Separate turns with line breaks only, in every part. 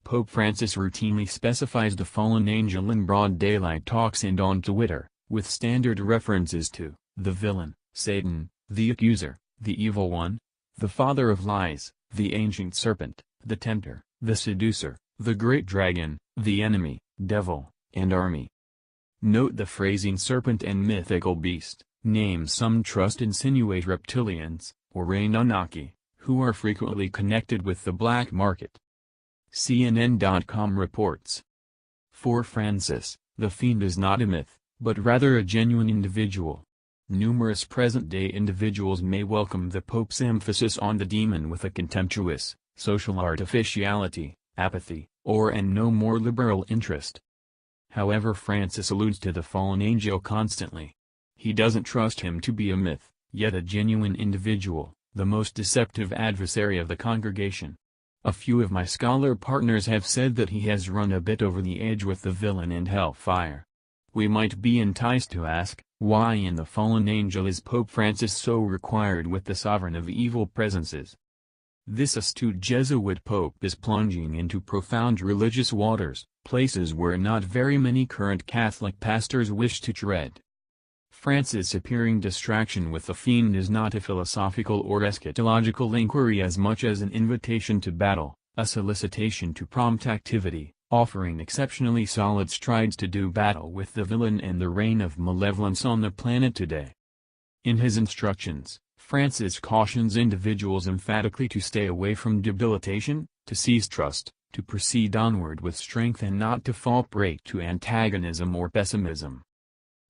Pope Francis routinely specifies the fallen angel in broad daylight talks and on Twitter, with standard references to the villain, Satan, the accuser, the evil one, the father of lies, the ancient serpent, the tempter, the seducer, the great dragon, the enemy, devil, and army. Note the phrasing serpent and mythical beast. Names some trust insinuate reptilians, or Anunnaki, who are frequently connected with the black market. CNN.com reports. For Francis, the fiend is not a myth, but rather a genuine individual. Numerous present-day individuals may welcome the Pope's emphasis on the demon with a contemptuous, social artificiality, apathy, or an no more liberal interest. However, Francis alludes to the fallen angel constantly. He doesn't trust him to be a myth, yet a genuine individual, the most deceptive adversary of the congregation. A few of my scholar partners have said that he has run a bit over the edge with the villain and hellfire. We might be enticed to ask, why in the fallen angel is Pope Francis so required with the sovereign of evil presences? This astute Jesuit pope is plunging into profound religious waters, places where not very many current Catholic pastors wish to tread. Francis' appearing distraction with the fiend is not a philosophical or eschatological inquiry as much as an invitation to battle, a solicitation to prompt activity, offering exceptionally solid strides to do battle with the villain and the reign of malevolence on the planet today. In his instructions, Francis cautions individuals emphatically to stay away from debilitation, to cease trust, to proceed onward with strength and not to fall prey to antagonism or pessimism.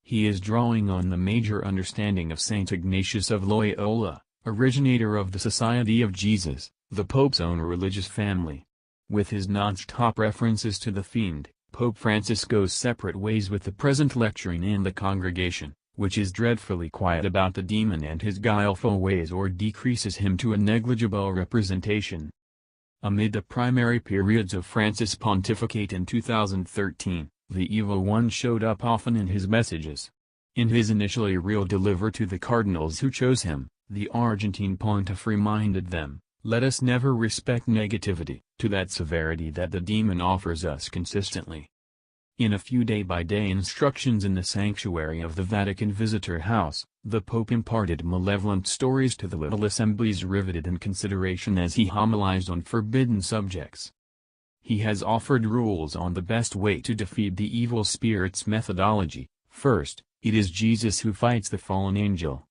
He is drawing on the major understanding of Saint Ignatius of Loyola, originator of the Society of Jesus, the Pope's own religious family. With his non-stop references to the fiend, Pope Francis goes separate ways with the present lecturing in the congregation, which is dreadfully quiet about the demon and his guileful ways or decreases him to a negligible representation. Amid the primary periods of Francis' pontificate in 2013, the evil one showed up often in his messages. In his initially real deliver to the cardinals who chose him, the Argentine pontiff reminded them, "Let us never respect negativity, to that severity that the demon offers us consistently." In a few day-by-day instructions in the sanctuary of the Vatican Visitor House, the Pope imparted malevolent stories to the little assemblies riveted in consideration as he homilized on forbidden subjects. He has offered rules on the best way to defeat the evil spirit's methodology. First, it is Jesus who fights the fallen angel.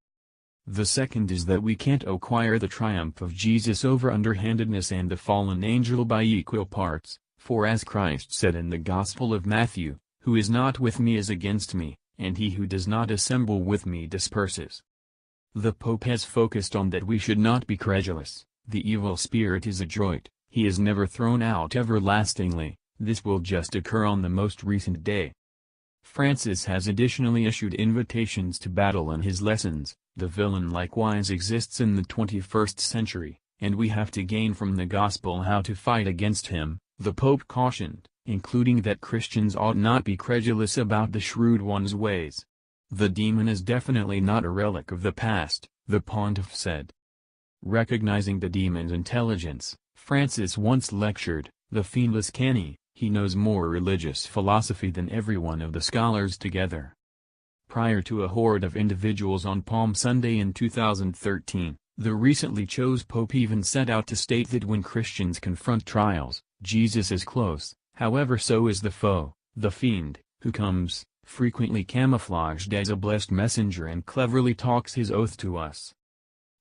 The second is that we can't acquire the triumph of Jesus over underhandedness and the fallen angel by equal parts, for as Christ said in the Gospel of Matthew, "Who is not with me is against me, and he who does not assemble with me disperses." The Pope has focused on that we should not be credulous. The evil spirit is adroit, he is never thrown out everlastingly, this will just occur on the most recent day. Francis has additionally issued invitations to battle in his lessons. The villain likewise exists in the 21st century, and we have to gain from the gospel how to fight against him, the Pope cautioned, including that Christians ought not be credulous about the shrewd one's ways. The demon is definitely not a relic of the past, the pontiff said. Recognizing the demon's intelligence, Francis once lectured, "The fiend is canny, he knows more religious philosophy than every one of the scholars together." Prior to a horde of individuals on Palm Sunday in 2013, the recently chose Pope even set out to state that when Christians confront trials, Jesus is close, however so is the foe, the fiend, who comes, frequently camouflaged as a blessed messenger and cleverly talks his oath to us.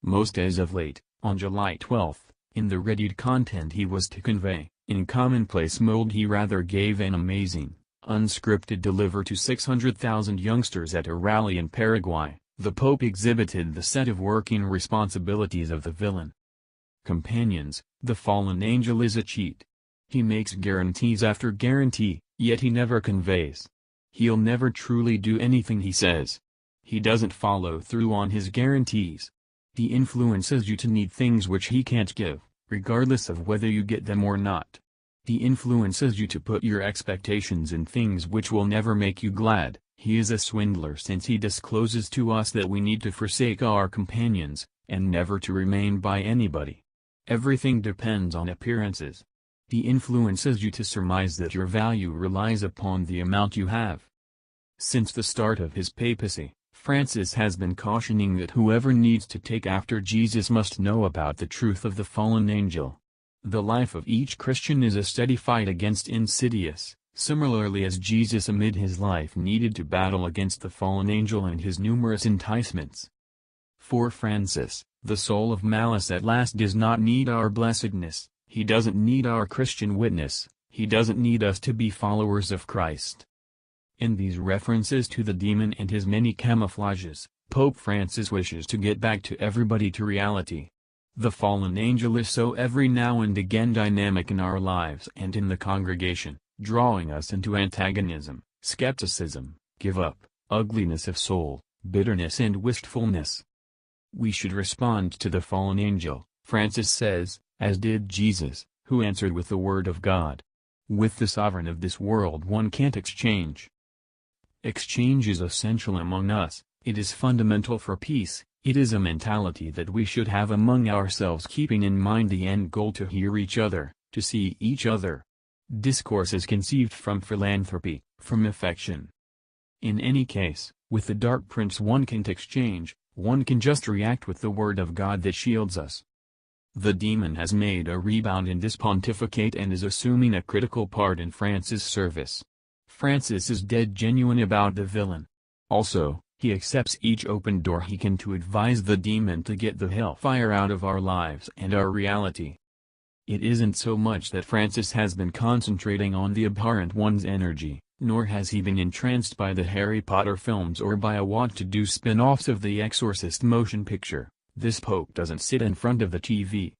Most as of late, on July 12, in the readied content he was to convey, in commonplace mode he rather gave an amazing, unscripted deliver to 600,000 youngsters at a rally in Paraguay. The Pope exhibited the set of working responsibilities of the villain. Companions, the fallen angel is a cheat. He makes guarantees after guarantee, yet he never conveys. He'll never truly do anything he says. He doesn't follow through on his guarantees. He influences you to need things which he can't give, regardless of whether you get them or not. He influences you to put your expectations in things which will never make you glad. He is a swindler since he discloses to us that we need to forsake our companions, and never to remain by anybody. Everything depends on appearances. He influences you to surmise that your value relies upon the amount you have. Since the start of his papacy, Francis has been cautioning that whoever needs to take after Jesus must know about the truth of the fallen angel. The life of each Christian is a steady fight against insidious, similarly as Jesus amid his life needed to battle against the fallen angel and his numerous enticements. For Francis, the soul of malice at last does not need our blessedness, he doesn't need our Christian witness, he doesn't need us to be followers of Christ. In these references to the demon and his many camouflages, Pope Francis wishes to get back to everybody to reality. The fallen angel is so every now and again dynamic in our lives and in the congregation, drawing us into antagonism, skepticism, give up, ugliness of soul, bitterness and wistfulness. We should respond to the fallen angel, Francis says, as did Jesus, who answered with the word of God. With the sovereign of this world one can't exchange. Exchange is essential among us, it is fundamental for peace, it is a mentality that we should have among ourselves, keeping in mind the end goal to hear each other, to see each other. Discourse is conceived from philanthropy, from affection. In any case, with the Dark Prince one can't exchange, one can just react with the word of God that shields us. The demon has made a rebound in this pontificate and is assuming a critical part in Francis' service. Francis is dead genuine about the villain. Also, he accepts each open door he can to advise the demon to get the hellfire out of our lives and our reality. It isn't so much that Francis has been concentrating on the abhorrent one's energy, nor has he been entranced by the Harry Potter films or by a want-to-do spin-offs of The Exorcist motion picture. This pope doesn't sit in front of the TV.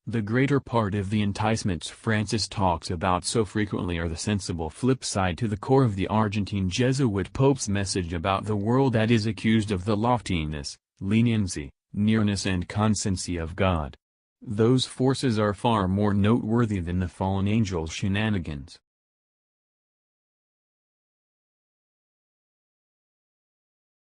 The greater part of the enticements Francis talks about so frequently are the sensible flip side to the core of the Argentine Jesuit pope's message about the world that is accused of the loftiness, leniency, nearness and constancy of God. Those forces are far more noteworthy than the fallen angel's shenanigans.